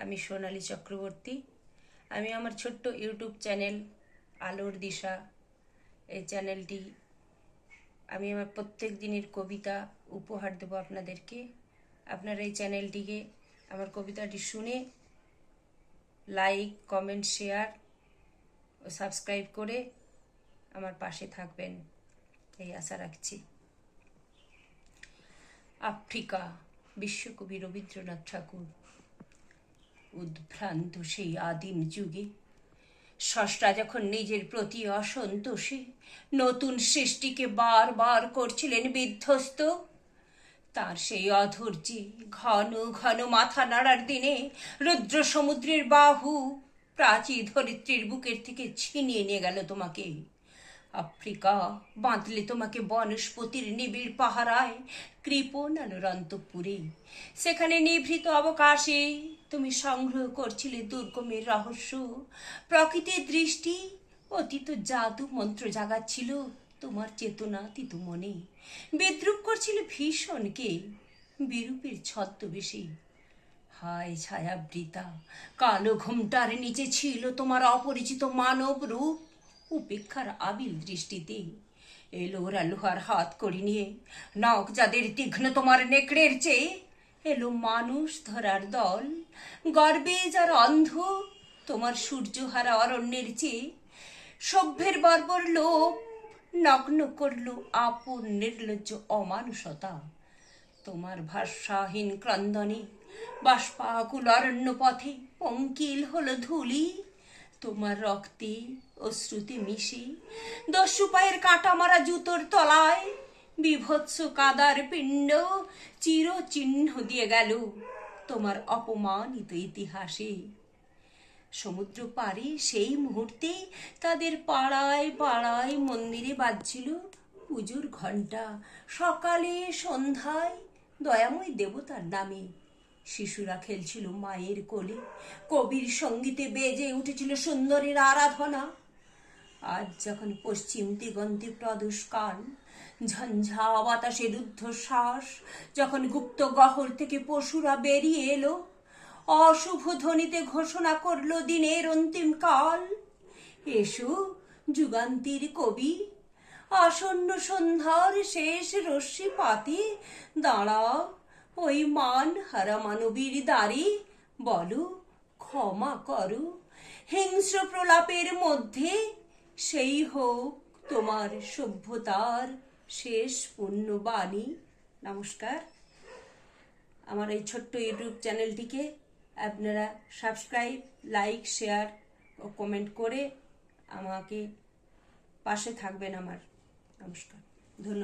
আমি সোনালী চক্রবর্তী। আমি আমার ছোট্ট ইউটিউব চ্যানেল আলোর দিশা, এই চ্যানেলটি আমি আমার প্রত্যেক দিনের কবিতা উপহার দেব আপনাদেরকে। আপনারা এই চ্যানেলটিকে আমার কবিতাটি শুনে লাইক, কমেন্ট, শেয়ার ও সাবস্ক্রাইব করে আমার পাশে থাকবেন, এই আশা রাখছি। আফ্রিকা, বিশ্বকবি রবীন্দ্রনাথ ঠাকুর। উদ্ভ্রান্ত সেই আদিম যুগে স্রষ্টা যখন নিজের প্রতি অসন্তোষে নতুন সৃষ্টিকে বারবার করছিলেন বিধ্বস্ত, তার সেই অধৈর্যে ঘন ঘন মাথা নাড়ার দিনে রুদ্র সমুদ্রের বাহু প্রাচী ধরিত্রীর বুকের থেকে ছিনিয়ে নিয়ে গেল তোমাকে। আফ্রিকা, বাঁধলে তোমাকে বনস্পতির নিবিড় পাহারায় কৃপণ আলোর অন্তঃপুরে। সেখানে নিভৃত অবকাশে তুমি সংগ্রহ করছিলে দুর্গমের রহস্য। প্রকৃতির দৃষ্টি অতীত জাদু মন্ত্র জাগাচ্ছিল তোমার চেতনাতীত মনে। বিদ্রুপ করছিলে ভীষণকে বিরূপের ছদ্মবেশে। হায় ছায়াবৃতা, কালো ঘোমটার নিচে ছিল তোমার অপরিচিত মানব রূপ। উপেক্ষার আবিল দৃষ্টিতে এলো ওরা লোহার হাত করি নিয়ে, নখ যাদের তীক্ষ্ণ তোমার নেকড়ের চেয়ে। এলো মানুষ ধরার দল, গর্বে যার অন্ধ তোমার সূর্যহারা অরণ্যের চেয়ে। সভ্যের বর্বর লোভ নগ্ন করলো আপন নির্লজ্জ অমানুষতা। তোমার ভাষাহীন ক্রন্দনে বাষ্পাকুল অরণ্য পথে পঙ্কিল হলো ধূলি। তোমার রক্তে অশ্রুতে মিশে দস্যু পায়ের কাটা মারা জুতোর তলায় বিভৎস কাদার পিণ্ড চিরচিহ্ন দিয়ে গেল তোমার অপমানিত ইতিহাসে। সমুদ্র পাড়ে সেই মুহূর্তে তাদের পাড়ায় পাড়ায় মন্দিরে বাজছিল পুজোর ঘণ্টা। সকালে সন্ধ্যায় দয়াময় দেবতার নামে শিশুরা খেলছিল মায়ের কোলে। কবির সঙ্গীতে বেজে উঠেছিল সুন্দরের আরাধনা। আজ যখন পশ্চিম দিগন্তে প্রদোষকাল, ঝঞ্ঝা বাতাসের ঊর্ধ্বশ্বাস, যখন গুপ্ত গহর থেকে পশুরা বেরিয়ে এলো, অশুভ ধ্বনিতে ঘোষণা করলো দিনের অন্তিম কাল। এসো যুগান্তীর কবি, আসন্ন সন্ধ্যার শেষ রশ্মি পাতে দাঁড়াও ওই মান হারা মানবীর দ্বারে। বলো ক্ষমা করো, হিংস্র প্রলাপের মধ্যে সেই হোক তোমার সভ্যতার শেষ পুণ্যবাণী। নমস্কার। আমার এই ছোট্ট ইউটিউব চ্যানেলটিকে আপনারা সাবস্ক্রাইব, লাইক, শেয়ার ও কমেন্ট করে আমাকে পাশে থাকবেন আমার। নমস্কার, ধন্যবাদ।